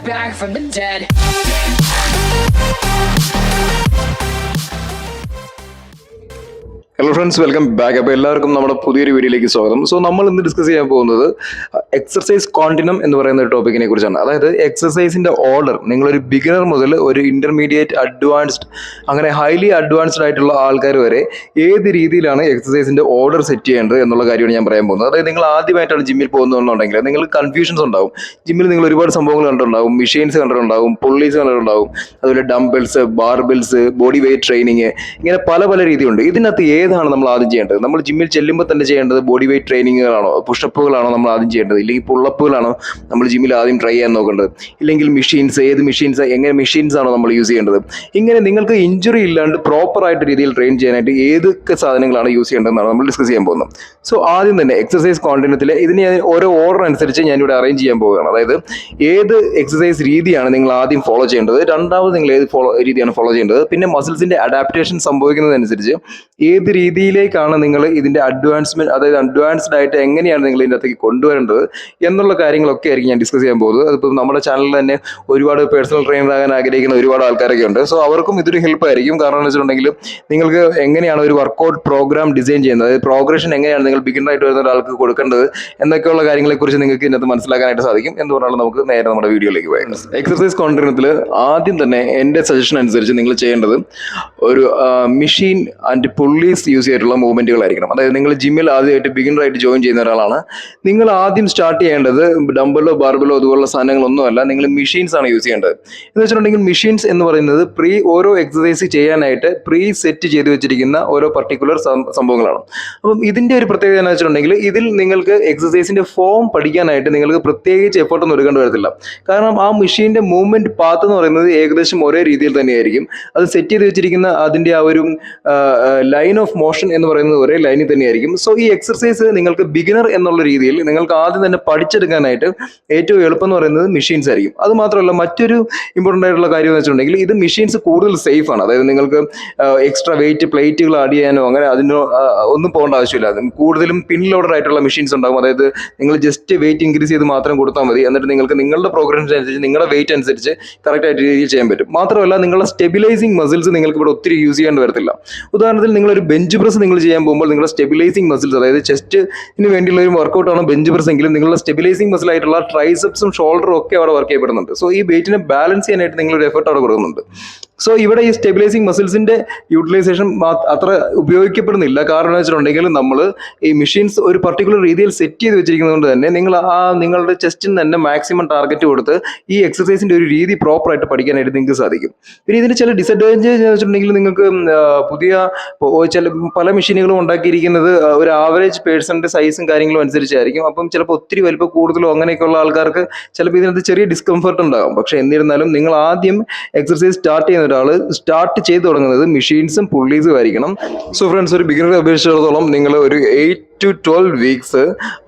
back from the dead. Hello friends, welcome back. അപ്പോൾ എല്ലാവർക്കും നമ്മുടെ പുതിയൊരു വീഡിയോയിലേക്ക് സ്വാഗതം. സോ നമ്മൾ ഇന്ന് ഡിസ്കസ് ചെയ്യാൻ പോകുന്നത് എക്സർസൈസ് കോണ്ടിനം എന്ന് പറയുന്ന ഒരു ടോപ്പിക്കിനെ കുറിച്ചാണ്. അതായത് എക്സർസൈസിന്റെ ഓർഡർ നിങ്ങളൊരു ബിഗിനർ മുതൽ ഒരു ഇന്റർമീഡിയറ്റ്, അഡ്വാൻസ്ഡ്, അങ്ങനെ ഹൈലി അഡ്വാൻസ്ഡ് ആയിട്ടുള്ള ആൾക്കാർ വരെ ഏത് രീതിയിലാണ് എക്സർസൈസിന്റെ ഓർഡർ സെറ്റ് ചെയ്യേണ്ടത് എന്നുള്ള കാര്യമാണ് ഞാൻ പറയാൻ പോകുന്നത്. അതായത് നിങ്ങൾ ആദ്യമായിട്ടാണ് ജിമ്മിൽ പോകുന്നതെന്നുണ്ടെങ്കിൽ നിങ്ങൾക്ക് കൺഫ്യൂഷൻസ് ഉണ്ടാവും. ജിമ്മിൽ നിങ്ങൾ ഒരുപാട് സംഭവങ്ങൾ കണ്ടിട്ടുണ്ടാവും, മെഷീൻസ് കണ്ടിട്ടുണ്ടാവും, പുള്ളീസ് കണ്ടിട്ടുണ്ടാവും, അതുപോലെ dumbbells, barbells, body weight training, ഇങ്ങനെ പല പല രീതിയുണ്ട്. ഇതിനകത്ത് ഏതാണ് നമ്മൾ ആദ്യം ചെയ്യേണ്ടത്? നമ്മൾ ജിമ്മിൽ ചെല്ലുമ്പോൾ തന്നെ ചെയ്യേണ്ടത് ബോഡി വെയ്റ്റ് ട്രെയിനിങ്ങുകളാണോ, പുഷപ്പുകളാണോ നമ്മൾ ആദ്യം ചെയ്യേണ്ടത്, ഇല്ലെങ്കിൽ പുള്ളപ്പുകളാണോ നമ്മൾ ജിമ്മിൽ ആദ്യം ട്രൈ ചെയ്യാൻ നോക്കേണ്ടത്, ഇല്ലെങ്കിൽ മെഷീൻസ്, ഏത് മെഷീൻസ്, എങ്ങനെ മെഷീൻസ് ആണോ നമ്മൾ യൂസ് ചെയ്യേണ്ടത്? ഇങ്ങനെ നിങ്ങൾക്ക് ഇഞ്ചുറി ഇല്ലാണ്ട് പ്രോപ്പർ ആയിട്ട് രീതിയിൽ ട്രെയിൻ ചെയ്യാനായിട്ട് ഏതൊക്കെ സാധനങ്ങളാണ് യൂസ് ചെയ്യേണ്ടതെന്നാണ് നമ്മൾ ഡിസ്കസ് ചെയ്യാൻ പോകുന്നത്. സോ ആദ്യം തന്നെ എക്സസൈസ് കോണ്ടിനത്തിൽ ഇതിന് ഓരോ ഓർഡർ അനുസരിച്ച് ഞാനിവിടെ അറേഞ്ച് ചെയ്യാൻ പോവുകയാണ്. അതായത് ഏത് എക്സസൈസ് രീതിയാണ് നിങ്ങൾ ആദ്യം ഫോളോ ചെയ്യേണ്ടത്, രണ്ടാമത് നിങ്ങൾ ഏത് രീതിയാണ് ഫോളോ ചെയ്യേണ്ടത്, പിന്നെ മസിൽസിന്റെ അഡാപ്റ്റേഷൻ സംഭവിക്കുന്നതനുസരിച്ച് ഏത് രീതിയിലേക്കാണ് നിങ്ങൾ ഇതിന്റെ അഡ്വാൻസ്മെന്റ്, അതായത് അഡ്വാൻസ്ഡ് ആയിട്ട് എങ്ങനെയാണ് നിങ്ങൾ ഇതിൻ്റെ അകത്തേക്ക് കൊണ്ടുവരേണ്ടത് എന്നുള്ള കാര്യങ്ങളൊക്കെ ആയിരിക്കും ഞാൻ ഡിസ്കസ് ചെയ്യാൻ പോകുന്നത്. അതിപ്പോൾ നമ്മുടെ ചാനലിൽ തന്നെ ഒരുപാട് പേഴ്സണൽ ട്രെയിനർ ആകാൻ ആഗ്രഹിക്കുന്ന ഒരുപാട് ആൾക്കാരൊക്കെ ഉണ്ട്. സോ അവർക്കും ഇതൊരു ഹെൽപ്പ് ആയിരിക്കും. കാരണം എന്ന് വെച്ചിട്ടുണ്ടെങ്കിൽ നിങ്ങൾക്ക് എങ്ങനെയാണ് ഒരു വർക്കൗട്ട് പ്രോഗ്രാം ഡിസൈൻ ചെയ്യുന്നത്, അതായത് പ്രോഗ്രഷൻ എങ്ങനെയാണ് നിങ്ങൾ ബിഗിനറായിട്ട് വരുന്ന ഒരാൾക്ക് കൊടുക്കേണ്ടത് എന്നൊക്കെയുള്ള കാര്യങ്ങളെക്കുറിച്ച് നിങ്ങൾക്ക് ഇതിനകത്ത് മനസ്സിലാക്കാനായിട്ട് സാധിക്കും. എന്ന് പറഞ്ഞാൽ നമുക്ക് നേരെ നമ്മുടെ വീഡിയോയിലേക്ക് പോയാൽ, എക്സർസൈസ് കോണ്ടിനത്തിൽ ആദ്യം തന്നെ എൻ്റെ സജഷൻ അനുസരിച്ച് നിങ്ങൾ ചെയ്യേണ്ടത് ഒരു മെഷീൻ ആൻഡ് പുള്ളീസ് യൂസ് ചെയ്തിട്ടുള്ള മൂവ്മെന്റുകളായിരിക്കണം. അതായത് നിങ്ങൾ ജിമ്മിൽ ആദ്യമായിട്ട് ബിഗിനറായിട്ട് ജോയിൻ ചെയ്യുന്ന ഒരാളാണ്, നിങ്ങൾ ആദ്യം സ്റ്റാർട്ട് ചെയ്യേണ്ടത് ഡംബലോ ബാർബലോ അതുപോലുള്ള സാധനങ്ങളൊന്നുമല്ല, നിങ്ങൾ മെഷീൻസ് ആണ് യൂസ് ചെയ്യേണ്ടത്. എന്ന് വെച്ചിട്ടുണ്ടെങ്കിൽ മെഷീൻസ് എന്ന് പറയുന്നത് ഓരോ എക്സസൈസ് ചെയ്യാനായിട്ട് സെറ്റ് ചെയ്ത് വെച്ചിരിക്കുന്ന ഓരോ പർട്ടിക്കുലർ സംഭവങ്ങളാണ്. അപ്പം ഇതിന്റെ ഒരു പ്രത്യേകത എന്ന് വെച്ചിട്ടുണ്ടെങ്കിൽ ഇതിൽ നിങ്ങൾക്ക് എക്സസൈസിന്റെ ഫോം പഠിക്കാനായിട്ട് നിങ്ങൾക്ക് പ്രത്യേകിച്ച് എഫേർട്ടൊന്നും എടുക്കേണ്ടി വരത്തില്ല. കാരണം ആ മെഷീന്റെ മൂവ്മെന്റ് പാത്ത് എന്ന് പറയുന്നത് ഏകദേശം ഒരേ രീതിയിൽ തന്നെയായിരിക്കും. അത് സെറ്റ് ചെയ്ത് വെച്ചിരിക്കുന്ന അതിന്റെ ആ ഒരു ലൈൻ ഓഫ് മോഷൻ എന്ന് പറയുന്നത് ഒരേ ലൈനിൽ തന്നെയായിരിക്കും. സോ ഈ എക്സർസൈസ് നിങ്ങൾക്ക് ബിഗിനർ എന്നുള്ള രീതിയിൽ നിങ്ങൾക്ക് ആദ്യം തന്നെ പഠിച്ചെടുക്കാനായിട്ട് ഏറ്റവും എളുപ്പം എന്ന് പറയുന്നത് മെഷീൻസ് ആയിരിക്കും. അത് മാത്രമല്ല, മറ്റൊരു ഇമ്പോർട്ടൻ്റ് ആയിട്ടുള്ള കാര്യം എന്ന് വെച്ചിട്ടുണ്ടെങ്കിൽ ഇത് മെഷീൻസ് കൂടുതൽ സേഫ് ആണ്. അതായത് നിങ്ങൾക്ക് എക്സ്ട്രാ വെയിറ്റ് പ്ലേറ്റുകൾ ആഡ് ചെയ്യാനോ അങ്ങനെ അതിനോ ഒന്നും പോകേണ്ട ആവശ്യമില്ല. കൂടുതലും പിൻ ലോഡർ ആയിട്ടുള്ള മെഷീൻസ് ഉണ്ടാകും. അതായത് നിങ്ങൾ ജസ്റ്റ് വെയിറ്റ് ഇൻക്രീസ് ചെയ്ത് മാത്രം കൊടുത്താൽ മതി. എന്നിട്ട് നിങ്ങൾക്ക് നിങ്ങളുടെ പ്രോഗ്രഷൻസ് അനുസരിച്ച് നിങ്ങളുടെ വെയിറ്റ് അനുസരിച്ച് കറക്റ്റ് ആയിട്ട് രീതിയിൽ ചെയ്യാൻ പറ്റും. മാത്രമല്ല, നിങ്ങളുടെ സ്റ്റെബിലൈസിങ് മസിൽസ് നിങ്ങൾക്ക് ഇവിടെ ഒത്തിരി യൂസ് ചെയ്യേണ്ടി വരത്തില്ല. ഉദാഹരണത്തിന് നിങ്ങളൊരു ബെഞ്ച് പ്രസ് നിങ്ങൾ ചെയ്യാൻ പോകുമ്പോൾ നിങ്ങളുടെ സ്റ്റെബിലൈസിങ് മസിൽസ്, അതായത് ചെസ്റ്റിന് വേണ്ടിയുള്ള ഒരു വർക്കൗട്ടാണ് ബെഞ്ച് പ്രസ് എങ്കിലും നിങ്ങളുടെ സ്റ്റെബിലൈസിങ് മസിൽ ആയിട്ടുള്ള ട്രൈസെപ്സും ഷോൾഡറും ഒക്കെ അവിടെ വർക്ക് ചെയ്യപ്പെടുന്നുണ്ട്. സോ ഈ വെയിറ്റിനെ ബാലൻസ് ചെയ്യാനായിട്ട് നിങ്ങളൊരു എഫർട്ട് അവിടെ കൊടുക്കുന്നുണ്ട്. സോ ഇവിടെ ഈ സ്റ്റെബിലൈസിങ് മസിൽസിന്റെ യൂട്ടിലൈസേഷൻ അത്ര ഉപയോഗിക്കപ്പെടുന്നില്ല. കാരണം എന്ന് വെച്ചിട്ടുണ്ടെങ്കിൽ നമ്മൾ ഈ മെഷീൻസ് ഒരു പർട്ടിക്കുലർ രീതിയിൽ സെറ്റ് ചെയ്ത് വെച്ചിരിക്കുന്നത് കൊണ്ട് തന്നെ നിങ്ങൾ നിങ്ങളുടെ ചെസ്റ്റിന് തന്നെ മാക്സിമം ടാർഗറ്റ് കൊടുത്ത് ഈ എക്സസൈസിന്റെ ഒരു രീതി പ്രോപ്പർ ആയിട്ട് പഠിക്കാനായിട്ട് നിങ്ങൾക്ക് സാധിക്കും. പിന്നെ ഇതിന് ചില ഡിസഡ്വാൻറ്റേജ് എന്ന് വെച്ചിട്ടുണ്ടെങ്കിൽ നിങ്ങൾക്ക് പുതിയ പല മെഷീനുകളും ഉണ്ടാക്കിയിരിക്കുന്നത് ഒരു ആവറേജ് പേഴ്സണിന്റെ സൈസും കാര്യങ്ങളും അനുസരിച്ചായിരിക്കും. അപ്പം ചിലപ്പോൾ ഒത്തിരി വലിപ്പം കൂടുതലോ അങ്ങനെയൊക്കെയുള്ള ആൾക്കാർക്ക് ചിലപ്പോൾ ഇതിനകത്ത് ചെറിയ ഡിസ്കംഫർട്ട് ഉണ്ടാകും. പക്ഷെ എന്നിരുന്നാലും നിങ്ങൾ ആദ്യം എക്സസൈസ് സ്റ്റാർട്ട് ചെയ്യുന്ന ഒരാൾ സ്റ്റാർട്ട് ചെയ്ത് തുടങ്ങുന്നത് മെഷീൻസും പുള്ളീസും ആയിരിക്കണം. സോ ഫ്രണ്ട്സ്, ഒരു ബിഗിനറെ അപേക്ഷിച്ചിടത്തോളം നിങ്ങൾ ഒരു 8 to 12 വീക്സ്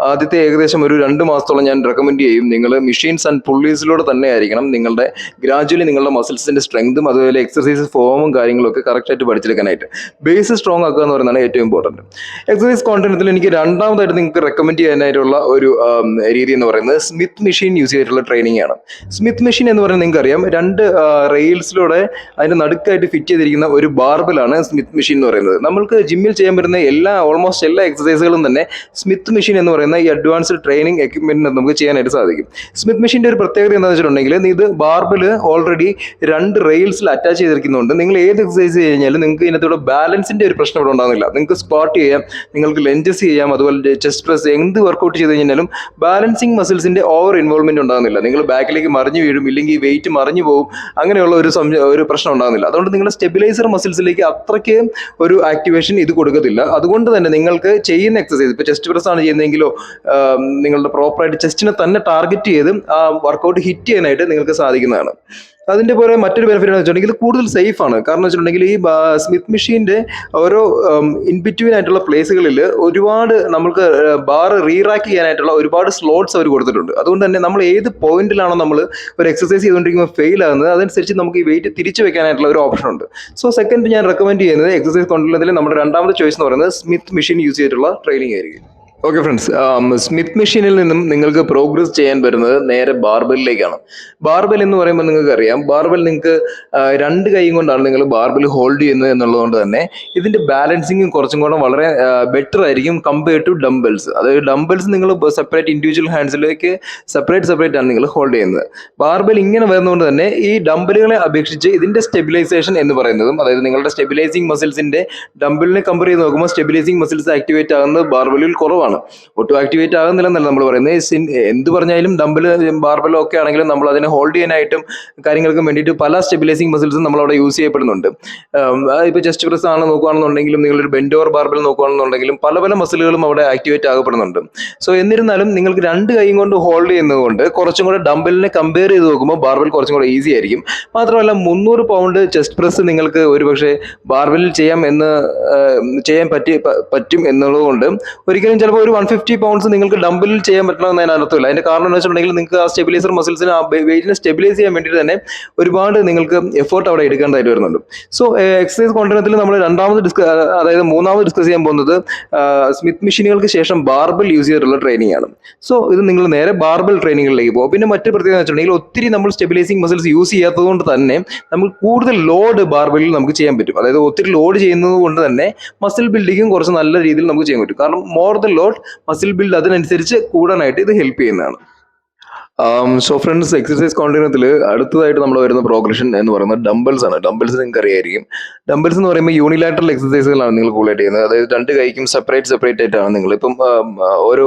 ആദ്യത്തെ ഏകദേശം ഒരു 2 മാസത്തോളം ഞാൻ റെക്കമെൻഡ് ചെയ്യും. നിങ്ങൾ മെഷീൻസ് ആൻഡ് പുള്ളീസിലൂടെ തന്നെ ആയിരിക്കണം നിങ്ങളുടെ ഗ്രാജുവലി നിങ്ങളുടെ മസിൽസിന്റെ സ്ട്രെങ്തും അതുപോലെ എക്സസൈസ് ഫോമും കാര്യങ്ങളും ഒക്കെ കറക്റ്റായിട്ട് പഠിച്ചെടുക്കാനായിട്ട് ബേസ് സ്ട്രോങ് ആക്കുക എന്ന് പറയുന്നതാണ് ഏറ്റവും ഇമ്പോർട്ടൻറ്റ്. എക്സസൈസ് കോണ്ടിനത്തിൽ എനിക്ക് രണ്ടാമതായിട്ട് നിങ്ങൾക്ക് റെക്കമെൻഡ് ചെയ്യാനായിട്ടുള്ള ഒരു രീതി എന്ന് പറയുന്നത് സ്മിത്ത് മെഷീൻ യൂസ് ചെയ്തിട്ടുള്ള ട്രെയിനിങ് ആണ്. സ്മിത്ത് മെഷീൻ എന്ന് പറയുന്നത് നിങ്ങൾക്കറിയാം, 2 റെയിൽസിലൂടെ അതിന്റെ നടുക്കായിട്ട് ഫിറ്റ് ചെയ്തിരിക്കുന്ന ഒരു ബാർബിളാണ് സ്മിത്ത് മെഷീൻ എന്ന് പറയുന്നത്. നമ്മൾക്ക് ജിമ്മിൽ ചെയ്യാൻ പറ്റുന്ന ഓൾമോസ്റ്റ് എല്ലാ എക്സസൈസുകളും തന്നെ സ്മിത്ത് മെഷീൻ എന്ന് പറയുന്ന ഈ അഡ്വാൻസ്ഡ് ട്രെയിനിങ് എക്യുപ്മെന്റിന് നമുക്ക് ചെയ്യാനായിട്ട് സാധിക്കും. സ്മിത്ത് മെഷീന്റെ ഒരു പ്രത്യേകത എന്താണെന്ന് വെച്ചിട്ടുണ്ടെങ്കിൽ ഇത് ബാർബിൾ ഓൾറെഡി 2 റെയിൽസിൽ അറ്റാച്ച് ചെയ്തിരിക്കുന്നുണ്ട്. നിങ്ങൾ ഏത് എക്സസൈസ് കഴിഞ്ഞാലും നിങ്ങൾക്ക് ഇതിനകത്തൂടെ ബാലൻസിന്റെ ഒരു പ്രശ്നം ഇവിടെ ഉണ്ടാകുന്നില്ല. നിങ്ങൾക്ക് സ്ക്വാട്ട് ചെയ്യാം, നിങ്ങൾക്ക് ലഞ്ചസ് ചെയ്യാം, അതുപോലെ ചെസ്റ്റ് പ്രസ്, എന്ത് വർക്കൗട്ട് ചെയ്ത് കഴിഞ്ഞാലും ബാലൻസിങ് മസിൽസിന്റെ ഓവർ ഇൻവോൾവ്മെന്റ് ഉണ്ടാകുന്നില്ല. നിങ്ങൾ ബാക്കിലേക്ക് മറിഞ്ഞു വീഴും, ഇല്ലെങ്കിൽ വെയിറ്റ് മറിഞ്ഞു പോകും, അങ്ങനെയുള്ള ഒരു പ്രശ്നം ഉണ്ടാകുന്നില്ല. അതുകൊണ്ട് നിങ്ങളുടെ സ്റ്റെബിലൈസർ മസിൽസിലേക്ക് അത്രയ്ക്ക് ഒരു ആക്ടിവേഷൻ ഇത് കൊടുക്കത്തില്ല. അതുകൊണ്ട് തന്നെ നിങ്ങൾക്ക് ചെയ്യുന്ന എക്സസൈസ്, ഇപ്പോൾ ചെസ്റ്റ് പ്രസ് ആണ് ചെയ്യുന്നതെങ്കിലോ നിങ്ങളുടെ പ്രോപ്പറായിട്ട് ചെസ്റ്റിനെ തന്നെ ടാർഗറ്റ് ചെയ്ത് ആ വർക്കൗട്ട് ഹിറ്റ് ചെയ്യാനായിട്ട് നിങ്ങൾക്ക് സാധിക്കുന്നതാണ്. അതിന്റെ പോലെ മറ്റൊരു ബെനിഫിറ്റ് എന്ന് വെച്ചിട്ടുണ്ടെങ്കിൽ കൂടുതൽ സേഫ് ആണ്. കാരണം വെച്ചിട്ടുണ്ടെങ്കിൽ ഈ സ്മിത്ത് മെഷീന്റെ ഓരോ ഇൻബിറ്റ്വീൻ ആയിട്ടുള്ള പ്ലേസുകളിൽ ഒരുപാട് നമുക്ക് ബാർ റീറാക്ക് ചെയ്യാനായിട്ടുള്ള ഒരുപാട് സ്ലോട്ട്സ് അവർ കൊടുത്തിട്ടുണ്ട്. അതുകൊണ്ട് തന്നെ നമ്മൾ ഏത് പോയിന്റിലാണോ നമ്മൾ ഒരു എക്സസൈസ് ചെയ്തുകൊണ്ടിരിക്കുമ്പോൾ ഫെയിൽ ആകുന്നത് അതനുസരിച്ച് നമുക്ക് ഈ വെയിറ്റ് തിരിച്ചു വെക്കാനായിട്ടുള്ള ഒരു ഓപ്ഷൻ ഉണ്ട്. സോ സെക്കൻഡ് ഞാൻ റെക്കമെൻഡ് ചെയ്യുന്നത് എക്സസൈസ് കോണ്ടിനത്തിൽ നമ്മുടെ രണ്ടാമത്തെ ചോയ്സ് എന്ന് പറയുന്നത് സ്മിത്ത് മെഷീൻ യൂസ് ചെയ്തിട്ടുള്ള ട്രെയിനിങ് ആയിരിക്കും. ഓക്കെ ഫ്രണ്ട്സ്, സ്മിത്ത് മെഷീനിൽ നിന്നും നിങ്ങൾക്ക് പ്രോഗ്രസ് ചെയ്യാൻ വരുന്നത് നേരെ ബാർബെല്ലിലേക്കാണ്. ബാർബെൽ എന്ന് പറയുമ്പോൾ നിങ്ങൾക്ക് അറിയാം, ബാർബെൽ നിങ്ങൾക്ക് രണ്ട് കൈയും കൊണ്ടാണ് നിങ്ങൾ ബാർബെൽ ഹോൾഡ് ചെയ്യുന്നത് എന്നുള്ളതുകൊണ്ട് തന്നെ ഇതിന്റെ ബാലൻസിങ് കുറച്ചും കൂടെ വളരെ ബെറ്റർ ആയിരിക്കും കമ്പയർഡ് ടു ഡംബിൾസ്. അതായത് ഡംബിൾസ് നിങ്ങൾ സെപ്പറേറ്റ് ഇൻഡിവിജ്വൽ ഹാൻഡ്സിലേക്ക് സെപ്പറേറ്റ് ആണ് നിങ്ങൾ ഹോൾഡ് ചെയ്യുന്നത്. ബാർബെൽ ഇങ്ങനെ വരുന്നതുകൊണ്ട് തന്നെ ഈ ഡംബലുകളെ അപേക്ഷിച്ച് ഇതിന്റെ സ്റ്റെബിലൈസേഷൻ എന്ന് പറയുന്നതും, അതായത് നിങ്ങളുടെ സ്റ്റെബിലൈസിങ് മസിൽസിന്റെ ഡംബിളിനെ കമ്പയർ ചെയ്ത് നോക്കുമ്പോൾ സ്റ്റെബിലൈസിങ് മസിൽസ് ആക്ടിവേറ്റ് ആകുന്നത് ബാർബെലിൽ കുറവാണ്. ഒട്ടും ആക്ടിവേറ്റ് ആകുന്നില്ലെന്നല്ല നമ്മൾ പറയുന്നത്. എന്ത് പറഞ്ഞാലും ഡംബിൾ ബാർബലോ ഒക്കെ ആണെങ്കിലും നമ്മൾ അതിനെ ഹോൾഡ് ചെയ്യാനായിട്ടും കാര്യങ്ങൾക്കും വേണ്ടിയിട്ട് പല സ്റ്റെബിലൈസിങ് മസിൽസും നമ്മൾ അവിടെ യൂസ് ചെയ്യപ്പെടുന്നുണ്ട്. ഇപ്പോൾ ചെസ്റ്റ് പ്രസ് ആണ് നോക്കുകയാണെന്നുണ്ടെങ്കിലും, നിങ്ങളൊരു ബെൻഡ് ഓവർ ബാർബൽ നോക്കുകയാണെന്നുണ്ടെങ്കിലും പല പല മസിലുകളും അവിടെ ആക്ടിവേറ്റ് ആകപ്പെടുന്നുണ്ട്. സോ എന്നിരുന്നാലും നിങ്ങൾക്ക് രണ്ട് കൈയും കൊണ്ട് ഹോൾഡ് ചെയ്യുന്നത് കൊണ്ട് കുറച്ചും കൂടെ ഡംബലിനെ കമ്പയർ ചെയ്ത് നോക്കുമ്പോൾ ബാർബൽ കുറച്ചും കൂടെ ഈസി ആയിരിക്കും. മാത്രമല്ല 300 പൗണ്ട് ചെസ്റ്റ് പ്രസ് നിങ്ങൾക്ക് ഒരുപക്ഷെ ബാർബലിൽ ചെയ്യാൻ പറ്റും എന്നുള്ളത് കൊണ്ട് ഒരിക്കലും ചിലപ്പോൾ ഒരു 150 പൗണ്ട്സ് നിങ്ങൾക്ക് ഡംബലിൽ ചെയ്യാൻ പറ്റണമെന്ന് അതിന് അർത്ഥമില്ല. അതിന്റെ കാരണം എന്ന് വെച്ചിട്ടുണ്ടെങ്കിൽ നിങ്ങൾക്ക് ആ സ്റ്റെബിലൈസർ മസിൽസിന് ആ വെയിറ്റിനെ സ്റ്റെബിലൈസ് ചെയ്യാൻ വേണ്ടിയിട്ട് തന്നെ ഒരുപാട് നിങ്ങൾക്ക് എഫേർട്ട് അവിടെ എടുക്കേണ്ടതായിട്ട് വരുന്നുണ്ട്. സോ എക്സസൈസ് കോണ്ടിനത്തിൽ നമ്മൾ മൂന്നാമത് ഡിസ്കസ് ചെയ്യാൻ പോകുന്നത് സ്മിത്ത് മെഷീനുകൾക്ക് ശേഷം ബാർബൽ യൂസ് ചെയ്തിട്ടുള്ള ട്രെയിനിങ് ആണ്. സോ ഇത് നിങ്ങൾ നേരെ ബാർബൽ ട്രെയിനിങ്ങിലേക്ക് പോകും. പിന്നെ മറ്റു പ്രത്യേകത വെച്ചിട്ടുണ്ടെങ്കിൽ ഒത്തിരി നമ്മൾ സ്റ്റെബിലൈസിങ് മസിൽസ് യൂസ് ചെയ്യാത്തത് കൊണ്ട് തന്നെ നമുക്ക് കൂടുതൽ ലോഡ് ബാർബലിൽ നമുക്ക് ചെയ്യാൻ പറ്റും. അതായത് ഒത്തിരി ലോഡ് ചെയ്യുന്നത് കൊണ്ട് തന്നെ മസിൽ ബിൽഡിങ്ങും കുറച്ച് നല്ല രീതിയിൽ നമുക്ക് ചെയ്യാൻ പറ്റും. കാരണം more the load muscle build അതിനനുസരിച്ച് കൂടാനായിട്ട് ഇത് ഹെൽപ്പ് ചെയ്യുന്നതാണ്. സോ ഫ്രണ്ട്സ്, എക്സസൈസ് കോണ്ടിനത്തിൽ അടുത്തതായിട്ട് നമ്മൾ വരുന്ന പ്രോഗ്രഷൻ എന്ന് പറയുന്നത് ഡംബിൾസ് ആണ്. ഡംബിൾസ് നിങ്ങൾക്ക് അറിയായിരിക്കും. ഡംബിൾസ് എന്ന് പറയുമ്പോൾ യൂണിലാറ്ററൽ എക്സസൈസുകളാണ് നിങ്ങൾ കൂടുതലായിട്ട് ചെയ്യുന്നത്. അതായത് രണ്ട് കൈക്കും സെപ്പറേറ്റ് ആയിട്ടാണ് നിങ്ങൾ ഇപ്പം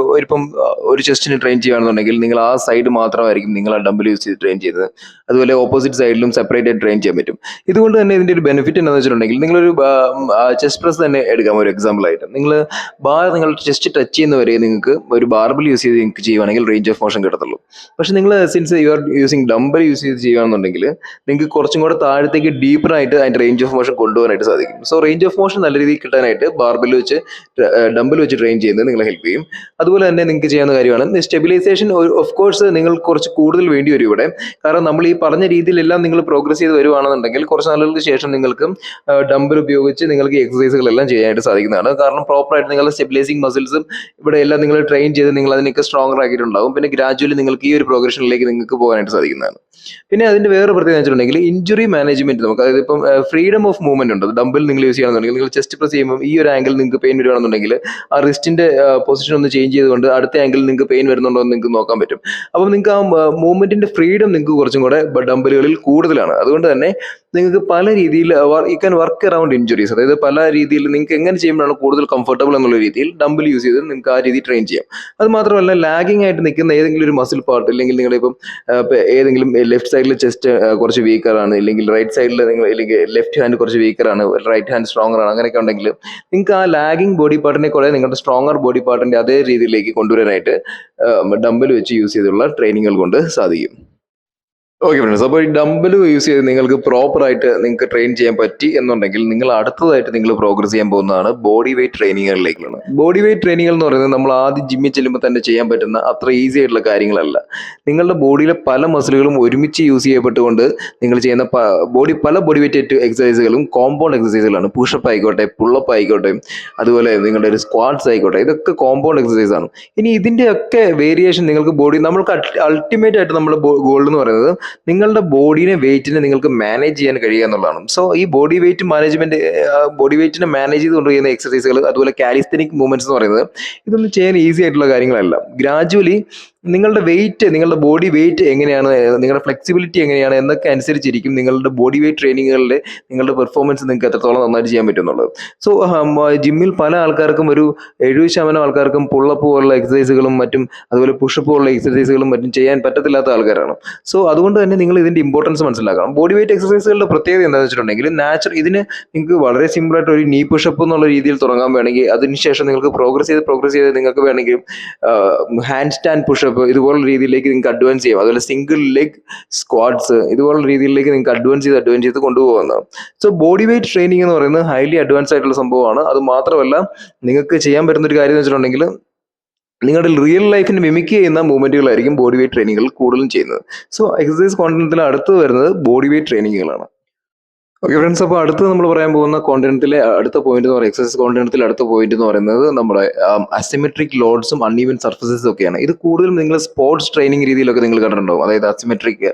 ഒരു ചെസ്റ്റിന് ട്രെയിൻ ചെയ്യുകയാണെന്നുണ്ടെങ്കിൽ നിങ്ങൾ ആ സൈഡ് മാത്രമായിരിക്കും നിങ്ങൾ ആ ഡംബിൾ യൂസ് ചെയ്ത് ട്രെയിൻ ചെയ്യുന്നത്. അതുപോലെ ഓപ്പോസിറ്റ് സൈഡിലും സെപ്പറേറ്റ് ആയിട്ട് ട്രെയിൻ ചെയ്യാൻ പറ്റും. ഇതുകൊണ്ട് തന്നെ ഇതിന്റെ ഒരു ബെനിഫിറ്റ് എന്താണെന്ന് വെച്ചിട്ടുണ്ടെങ്കിൽ നിങ്ങളൊരു ചെസ്റ്റ് പ്രസ് തന്നെ എടുക്കാം ഒരു എക്സാമ്പിൾ ആയിട്ട്. നിങ്ങളുടെ ചെസ്റ്റ് ടച്ച് ചെയ്യുന്നവരെ നിങ്ങൾക്ക് ഒരു ബാർബിൾ യൂസ് ചെയ്ത് നിങ്ങൾക്ക് ചെയ്യുവാണെങ്കിൽ റേഞ്ച് ഓഫ് മോഷൻ കിട്ടത്തുള്ളൂ. പക്ഷെ നിങ്ങൾ since you are using dumbbell use ചെയ്ത് ചെയ്യുകയാണെന്നുണ്ടെങ്കിൽ നിങ്ങൾക്ക് കുറച്ചും കൂടെ താഴത്തേക്ക് ഡീപ്പറായിട്ട് അതിന്റെ റേഞ്ച് ഓഫ് മോഷൻ കൊണ്ടുപോകാനായിട്ട് സാധിക്കും. സോ റേഞ്ച് ഓഫ് മോഷൻ നല്ല രീതിയിൽ കിട്ടാനായിട്ട് ഡംബൽ വെച്ച് ട്രെയിൻ ചെയ്യുന്നത് നിങ്ങളെ ഹെൽപ്പ് ചെയ്യും. അതുപോലെ തന്നെ നിങ്ങൾക്ക് ചെയ്യാവുന്ന കാര്യമാണ് സ്റ്റെബിലൈസേഷൻ. ഓഫ് കോഴ്സ് നിങ്ങൾ കുറച്ച് കൂടുതൽ വേണ്ടി വരും ഇവിടെ. കാരണം നമ്മൾ ഈ പറഞ്ഞ രീതിയിലെല്ലാം നിങ്ങൾ പ്രോഗ്രസ് ചെയ്ത് വരുവാണെന്നുണ്ടെങ്കിൽ കുറച്ച് നാളുകൾക്ക് ശേഷം നിങ്ങൾക്ക് ഡംബൽ ഉപയോഗിച്ച് നിങ്ങൾക്ക് എക്സസൈസുകളെല്ലാം ചെയ്യാനായിട്ട് സാധിക്കുന്നതാണ്. കാരണം പ്രോപ്പറായിട്ട് നിങ്ങളുടെ സ്റ്റെബിലൈസിങ് മസിൽസും ഇവിടെ എല്ലാം നിങ്ങൾ ട്രെയിൻ ചെയ്ത് നിങ്ങൾ അതിനൊക്കെ സ്ട്രോങ്ങർ ആക്കിയിട്ടുണ്ടാകും. പിന്നെ ഗ്രാജുവലി നിങ്ങൾക്ക് ഈ ഒരു പ്രോഗ്രഷനിലേക്ക് നിങ്ങൾക്ക് പോകാനായിട്ട് സാധിക്കുന്നതാണ്. പിന്നെ അതിന്റെ വേറെ പ്രത്യേകത വെച്ചിട്ടുണ്ടെങ്കിൽ ഇഞ്ചുറി മാനേജ്മെന്റ് നമുക്ക്, അതായത് ഇപ്പം ഫ്രീഡം ഓഫ് മൂവ്മെന്റ് ഉണ്ട്. ഡംബിൾ നിങ്ങൾ യൂസ് ചെയ്യുകയാണെന്നുണ്ടെങ്കിൽ നിങ്ങൾ ചെസ്റ്റ് പ്രസ് ചെയ്യുമ്പോൾ ഈ ഒരു ആംഗിൾ നിങ്ങൾക്ക് പെയിൻ വരുവാണെന്നുണ്ടെങ്കിൽ ആ റിസ്റ്റിന്റെ പൊസിഷൻ ഒന്ന് ചേഞ്ച് ചെയ്തുകൊണ്ട് അടുത്ത ആംഗിൾ നിങ്ങൾക്ക് പെയിൻ വരുന്നുണ്ടോ എന്ന് നിങ്ങൾക്ക് നോക്കാൻ പറ്റും. അപ്പം നിങ്ങൾക്ക് ആ മൂവ്മെന്റിന്റെ ഫ്രീഡം നിങ്ങൾക്ക് കുറച്ചും കൂടെ ഡംബലുകളിൽ കൂടുതലാണ്. അതുകൊണ്ട് തന്നെ നിങ്ങൾക്ക് പല രീതിയിൽ you can work around injuries. അതായത് പല രീതിയിൽ നിങ്ങൾക്ക് എങ്ങനെ ചെയ്യുമ്പോഴാണ് കൂടുതൽ കംഫർട്ടബിൾ എന്നുള്ള രീതിയിൽ ഡംബിൾ യൂസ് ചെയ്ത് നിങ്ങൾക്ക് ആ രീതി ട്രെയിൻ ചെയ്യാം. അത് മാത്രമല്ല ലാഗിങ് ആയിട്ട് നിൽക്കുന്ന ഏതെങ്കിലും ഒരു മസിൽ പാർട്ട്, അല്ലെങ്കിൽ നിങ്ങളുടെ ഇപ്പം ഏതെങ്കിലും ലെഫ്റ്റ് സൈഡിൽ ചെസ്റ്റ് കുറച്ച് വീക്കറാണ്, ഇല്ലെങ്കിൽ റൈറ്റ് സൈഡിൽ അല്ലെങ്കിൽ ലെഫ്റ്റ് ഹാൻഡ് കുറച്ച് വീക്കറാണ്, റൈറ്റ് ഹാൻഡ് സ്ട്രോങ്ങർ ആണ്, അങ്ങനെയൊക്കെ ഉണ്ടെങ്കിൽ നിങ്ങൾക്ക് ആ ലാഗിങ് ബോഡി പാർട്ടിനെ കൂടെ നിങ്ങളുടെ സ്ട്രോങ്ങർ ബോഡി പാർട്ടിന്റെ അതേ രീതിയിലേക്ക് കൊണ്ടുവരാനായിട്ട് ഡംബൽ വെച്ച് യൂസ് ചെയ്തുള്ള ട്രെയിനിങ്ങുകൾ കൊണ്ട് സാധിക്കും. ഓക്കെ ഫ്രണ്ട്സ്, അപ്പോൾ ഈ ഡംബൽ യൂസ് ചെയ്ത് നിങ്ങൾക്ക് പ്രോപ്പറായിട്ട് നിങ്ങൾക്ക് ട്രെയിൻ ചെയ്യാൻ പറ്റി എന്നുണ്ടെങ്കിൽ നിങ്ങൾ അടുത്തതായിട്ട് നിങ്ങൾ പ്രോഗ്രസ് ചെയ്യാൻ പോകുന്നതാണ് ബോഡി വെയിറ്റ് ട്രെയിനിങ്ങുകളിലേക്കാണ്. ബോഡി വെയിറ്റ് ട്രെയിനിങ്ങുകൾ എന്ന് പറയുന്നത് നമ്മൾ ആദ്യം ജിമ്മിൽ ചെല്ലുമ്പോൾ തന്നെ ചെയ്യാൻ പറ്റുന്ന അത്ര ഈസി ആയിട്ടുള്ള കാര്യങ്ങളല്ല. നിങ്ങളുടെ ബോഡിയിലെ പല മസിലുകളും ഒരുമിച്ച് യൂസ് ചെയ്യപ്പെട്ടുകൊണ്ട് നിങ്ങൾ ചെയ്യുന്ന പല ബോഡി വെയിറ്റ് എക്സസൈസുകളും കോമ്പൗണ്ട് എക്സസൈസുകളാണ്. പുഷപ്പ് ആയിക്കോട്ടെ, പുള്ളപ്പ് ആയിക്കോട്ടെ, അതുപോലെ നിങ്ങളുടെ ഒരു സ്ക്വാട്സ് ആയിക്കോട്ടെ, ഇതൊക്കെ കോമ്പൗണ്ട് എക്സസൈസ് ആണ്. ഇനി ഇതിൻ്റെയൊക്കെ വേരിയേഷൻ നിങ്ങൾക്ക് നമ്മൾക്ക് അൾട്ടിമേറ്റ് ആയിട്ട് നമ്മുടെ ഗോൾ എന്ന് പറയുന്നത് നിങ്ങളുടെ ബോഡിനെ വെയിറ്റിനെ നിങ്ങൾക്ക് മാനേജ് ചെയ്യാൻ കഴിയുക എന്നുള്ളതാണ്. സോ ഈ ബോഡി വെയിറ്റിനെ മാനേജ് ചെയ്ത് കൊണ്ടുപോകുന്ന എക്സസൈസുകൾ, അതുപോലെ കാലിസ്തനിക് മൂവ്മെന്റ്സ് എന്ന് പറയുന്നത് ഇതൊന്നും ചെയ്യാൻ ഈസി ആയിട്ടുള്ള കാര്യങ്ങളല്ല. ഗ്രാജുവലി നിങ്ങളുടെ ബോഡി വെയിറ്റ് എങ്ങനെയാണ്, നിങ്ങളുടെ ഫ്ലെക്സിബിലിറ്റി എങ്ങനെയാണ് എന്നൊക്കെ അനുസരിച്ചിരിക്കും നിങ്ങളുടെ ബോഡി വെയിറ്റ് ട്രെയിനിങ്ങുകളിലെ നിങ്ങളുടെ പെർഫോമൻസ് നിങ്ങൾക്ക് എത്രത്തോളം നന്നായിട്ട് ചെയ്യാൻ പറ്റുന്നുള്ളത്. സോ ജിമ്മിൽ പല ആൾക്കാർക്കും ഒരു 70% ആൾക്കാർക്കും പുള്ളപ്പ് പോലുള്ള എക്സസൈസുകളും മറ്റും, അതുപോലെ പുഷപ്പ് പോലുള്ള എക്സസൈസുകളും മറ്റും ചെയ്യാൻ പറ്റത്തില്ലാത്ത ആൾക്കാരാണ്. സോ അതുകൊണ്ട് തന്നെ നിങ്ങൾ ഇതിന്റെ ഇമ്പോർട്ടൻസ് മനസ്സിലാക്കണം. ബോഡി വെയിറ്റ് എക്സസൈസുകളുടെ പ്രത്യേകത എന്താണെന്ന് വെച്ചിട്ടുണ്ടെങ്കിൽ ഇതിന് നിങ്ങൾക്ക് വളരെ സിമ്പിൾ ആയിട്ട് ഒരു നീ പുഷപ്പ് എന്നുള്ള രീതിയിൽ തുടങ്ങാൻ വേണമെങ്കിൽ, അതിനുശേഷം നിങ്ങൾക്ക് പ്രോഗ്രസ് ചെയ്ത് നിങ്ങൾക്ക് വേണമെങ്കിൽ ഹാൻഡ് സ്റ്റാൻഡ് പുഷപ്പ് ഇതുപോലുള്ള രീതിയിലേക്ക് നിങ്ങൾക്ക് അഡ്വാൻസ് ചെയ്യാം. അതുപോലെ സിംഗിൾ ലെഗ് സ്ക്വാഡ്സ് ഇതുപോലുള്ള രീതിയിലേക്ക് നിങ്ങൾക്ക് അഡ്വാൻസ് ചെയ്ത് കൊണ്ടുപോകുന്നതാണ്. സോ ബോഡി വെയിറ്റ് ട്രെയിനിങ് എന്ന് പറയുന്നത് ഹൈലി അഡ്വാൻസ് ആയിട്ടുള്ള സംഭവമാണ്. അത് മാത്രമല്ല നിങ്ങൾക്ക് ചെയ്യാൻ പറ്റുന്ന ഒരു കാര്യം എന്ന് വെച്ചിട്ടുണ്ടെങ്കിൽ നിങ്ങളുടെ റിയൽ ലൈഫിന് മിമിക് ചെയ്യുന്ന മൂവ്മെന്റുകളായിരിക്കും ബോഡി വെയിറ്റ് ട്രെയിനിങ്ങുകൾ കൂടുതലും ചെയ്യുന്നത്. സോ എക്സസൈസ് കോണ്ടന്റിൽ അടുത്ത് വരുന്നത് ബോഡി വെയിറ്റ് ട്രെയിനിങ്ങുകളാണ്. ഓക്കെ ഫ്രണ്ട്സ്, അപ്പോൾ അടുത്ത് നമ്മൾ പറയാൻ പോകുന്ന കോണ്ടിനെന്റിലെ അടുത്ത പോയിന്റ് എന്ന് പറയുന്നത്, എക്സസൈസ് കോണ്ടിനെന്റിലെ അടുത്ത പോയിന്റ് എന്ന് പറയുന്നത് നമ്മുടെ അസിമെട്രിക് ലോഡ്സും അൺഈവൻ സർഫസസും ഒക്കെയാണ്. ഇത് കൂടുതലും നിങ്ങൾ സ്പോർട്സ് ട്രെയിനിങ് രീതിയിലൊക്കെ നിങ്ങൾ കണ്ടിട്ടുണ്ടാവും. അതായത് അസിമെട്രിക്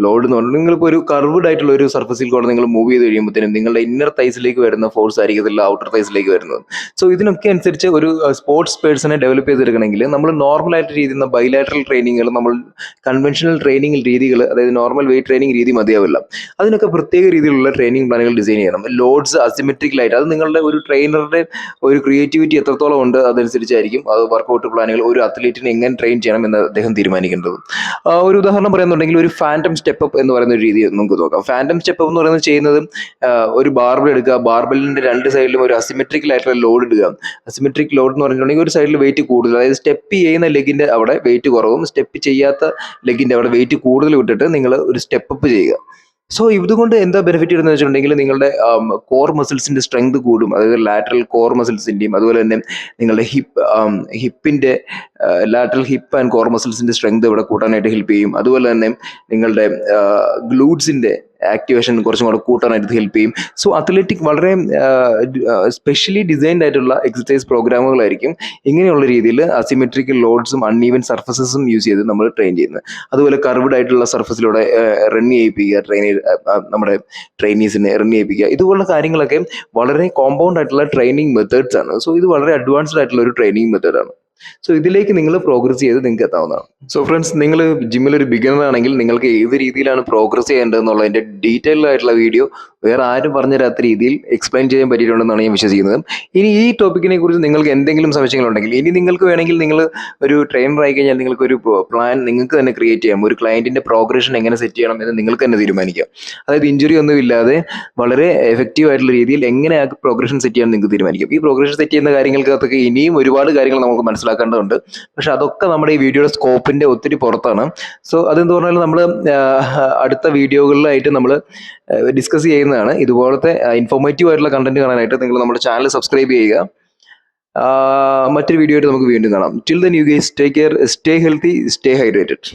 ലോഡ് എന്ന് പറഞ്ഞാൽ നിങ്ങളിപ്പോൾ ഒരു കർവ്ഡ് ആയിട്ടുള്ള ഒരു സർഫസിൽ കൂടെ നിങ്ങൾ മൂവ് ചെയ്ത് കഴിയുമ്പോഴത്തേനും നിങ്ങളുടെ ഇന്നർ തൈസിലേക്ക് വരുന്ന ഫോഴ്സ് ആയിരിക്കത്തില്ല ഔട്ടർ തൈസിലേക്ക് വരുന്നത്. സോ ഇതിനൊക്കെ അനുസരിച്ച് ഒരു സ്പോർട്സ് പേഴ്സണെ ഡെവലപ്പ് ചെയ്തെടുക്കണമെങ്കിൽ നമ്മൾ നോർമൽ ആയിട്ട് ചെയ്യുന്ന ബൈലാറ്ററൽ ട്രെയിനിങ്ങുകൾ, നമ്മൾ കൺവെൻഷണൽ ട്രെയിനിങ് രീതികൾ, അതായത് നോർമൽ വെയിറ്റ് ട്രെയിനിങ് രീതി മതിയാവില്ല. അതിനൊക്കെ പ്രത്യേക രീതിയിലുള്ള ട്രെയിനിങ് പ്ലാനുകൾ ഡിസൈൻ ചെയ്യണം. ലോഡ്സ് അസിമെട്രിക്കലായിട്ട്, അത് നിങ്ങളുടെ ഒരു ട്രെയിനറുടെ ഒരു ക്രിയേറ്റിവിറ്റി എത്രത്തോളം ഉണ്ട് അതനുസരിച്ചായിരിക്കും അത് വർക്കൗട്ട് പ്ലാനുകൾ ഒരു അത്ലറ്റിനെ എങ്ങനെ ട്രെയിൻ ചെയ്യണം എന്ന് അദ്ദേഹം തീരുമാനിക്കേണ്ടത്. ഒരു ഉദാഹരണം പറയുന്നുണ്ടെങ്കിൽ ഒരു ഫാൻറ്റം സ്റ്റെപ്പ് അപ്പ് എന്ന് പറയുന്ന ഒരു രീതി നമുക്ക് നോക്കാം. ഫാൻറ്റം സ്റ്റെപ്പ് അപ്പ് എന്ന് പറയുന്നത് ചെയ്യുന്നത് ഒരു ബാർബൽ എടുക്കുക, ബാർബലിന്റെ രണ്ട് സൈഡിലും ഒരു അസിമെട്രിക്കലായിട്ടുള്ള ലോഡ് ഇടുക. അസിമെട്രിക് ലോഡ് എന്ന് പറഞ്ഞിട്ടുണ്ടെങ്കിൽ ഒരു സൈഡിൽ വെയിറ്റ് കൂടുതൽ, അതായത് സ്റ്റെപ്പ് ചെയ്യുന്ന ലെഗിന്റെ അവിടെ വെയിറ്റ് കുറവും സ്റ്റെപ്പ് ചെയ്യാത്ത ലെഗിന്റെ അവിടെ വെയിറ്റ് കൂടുതൽ വിട്ടിട്ട് നിങ്ങൾ ഒരു സ്റ്റെപ്പ് അപ്പ് ചെയ്യുക. സോ ഇതുകൊണ്ട് എന്താ ബെനിഫിറ്റ് ഇടുന്നത് വെച്ചിട്ടുണ്ടെങ്കിൽ നിങ്ങളുടെ കോർ മസിൽസിന്റെ സ്ട്രെങ്ത് കൂടും. അതായത് ലാറ്ററൽ കോർ മസിൽസിന്റെയും അതുപോലെ തന്നെ നിങ്ങളുടെ ഹിപ്പിന്റെ ലാറ്ററൽ ഹിപ്പ് ആൻഡ് കോർ മസിൽസിന്റെ സ്ട്രെങ്ത് ഇവിടെ കൂട്ടാനായിട്ട് ഹെൽപ്പ് ചെയ്യും. അതുപോലെ തന്നെ നിങ്ങളുടെ ഗ്ലൂട്സിന്റെ ആക്ടിവേഷൻ കുറച്ചും കൂടെ കൂട്ടാനായിട്ട് ഹെൽപ്പ് ചെയ്യും. സോ അത്ലറ്റിക് വളരെ സ്പെഷ്യലി ഡിസൈൻഡ് ആയിട്ടുള്ള എക്സസൈസ് പ്രോഗ്രാമുകളായിരിക്കും ഇങ്ങനെയുള്ള രീതിയിൽ അസിമെട്രിക്കൽ ലോഡ്സും അൺഈവൻ സർഫസസും യൂസ് ചെയ്ത് നമ്മൾ ട്രെയിൻ ചെയ്യുന്നത്. അതുപോലെ കർവ്ഡ് ആയിട്ടുള്ള സർഫസിലൂടെ റൺ ചെയ്യിപ്പിക്കുക, നമ്മുടെ ട്രെയിനീസിനെ റൺ ചെയ്യിപ്പിക്കുക. ഇതുപോലുള്ള കാര്യങ്ങളൊക്കെ വളരെ കോമ്പൗണ്ട് ആയിട്ടുള്ള ട്രെയിനിങ് മെത്തേഡ്സ് ആണ്. സോ ഇത് വളരെ അഡ്വാൻസ്ഡ് ആയിട്ടുള്ള ഒരു ട്രെയിനിങ് മെത്തേഡാണ്. സോ ഇതിലേക്ക് നിങ്ങൾ പ്രോഗ്രസ് ചെയ്ത് നിങ്ങൾക്ക് എത്താവുന്നതാണ്. സോ ഫ്രണ്ട്സ്, നിങ്ങൾ ജിമ്മിൽ ഒരു ബിഗിനർ ആണെങ്കിൽ നിങ്ങൾക്ക് ഏത് രീതിയിലാണ് പ്രോഗ്രസ് ചെയ്യേണ്ടതെന്നുള്ളതിന്റെ ഡീറ്റെയിൽഡ് ആയിട്ടുള്ള വീഡിയോ വേറെ ആരും പറഞ്ഞു തരാത്ത രീതിയിൽ എക്സ്പ്ലെയിൻ ചെയ്യാൻ പറ്റിയിട്ടുണ്ടെന്നാണ് ഞാൻ വിശ്വസിക്കുന്നത്. ഇനി ഈ ടോപ്പിക്കിനെ കുറിച്ച് നിങ്ങൾക്ക് എന്തെങ്കിലും സംശയങ്ങളുണ്ടെങ്കിൽ, ഇനി നിങ്ങൾക്ക് വേണമെങ്കിൽ നിങ്ങൾ ഒരു ട്രെയിനർ ആയി കഴിഞ്ഞാൽ നിങ്ങൾക്ക് ഒരു പ്ലാൻ നിങ്ങൾക്ക് തന്നെ ക്രിയേറ്റ് ചെയ്യാം. ഒരു ക്ലയന്റിന്റെ പ്രോഗ്രഷൻ എങ്ങനെ സെറ്റ് ചെയ്യണം എന്ന് നിങ്ങൾക്ക് തന്നെ തീരുമാനിക്കാം. അതായത് ഇഞ്ചുറി ഒന്നും ഇല്ലാതെ വളരെ എഫക്റ്റീവ് ആയിട്ടുള്ള രീതിയിൽ എങ്ങനെ ആ പ്രോഗ്രഷൻ സെറ്റ് ചെയ്യാൻ നിങ്ങൾക്ക് തീരുമാനിക്കാം. ഈ പ്രോഗ്രഷൻ സെറ്റ് ചെയ്യുന്ന കാര്യങ്ങൾക്കകത്തൊക്കെ ഇനിയും ഒരുപാട് കാര്യങ്ങൾ നമുക്ക് മനസ്സിലാക്കേണ്ടതുണ്ട്. പക്ഷെ അതൊക്കെ നമ്മുടെ ഈ വീഡിയോയുടെ സ്കോപ്പിന്റെ ഒത്തിരി പുറത്താണ്. സോ അതെന്ത് പറഞ്ഞാലും നമ്മൾ അടുത്ത വീഡിയോകളിലായിട്ട് നമ്മൾ ഡിസ്കസ് ചെയ്യുന്നതാണ്. ഇതുപോലത്തെ ഇൻഫോർമേറ്റീവ് ആയിട്ടുള്ള കണ്ടന്റ് കാണാനായിട്ട് നിങ്ങൾ നമ്മുടെ ചാനൽ സബ്സ്ക്രൈബ് ചെയ്യുക. മറ്റൊരു വീഡിയോ ആയിട്ട് നമുക്ക് വീണ്ടും കാണാം. Till then you guys take care, stay healthy, stay hydrated.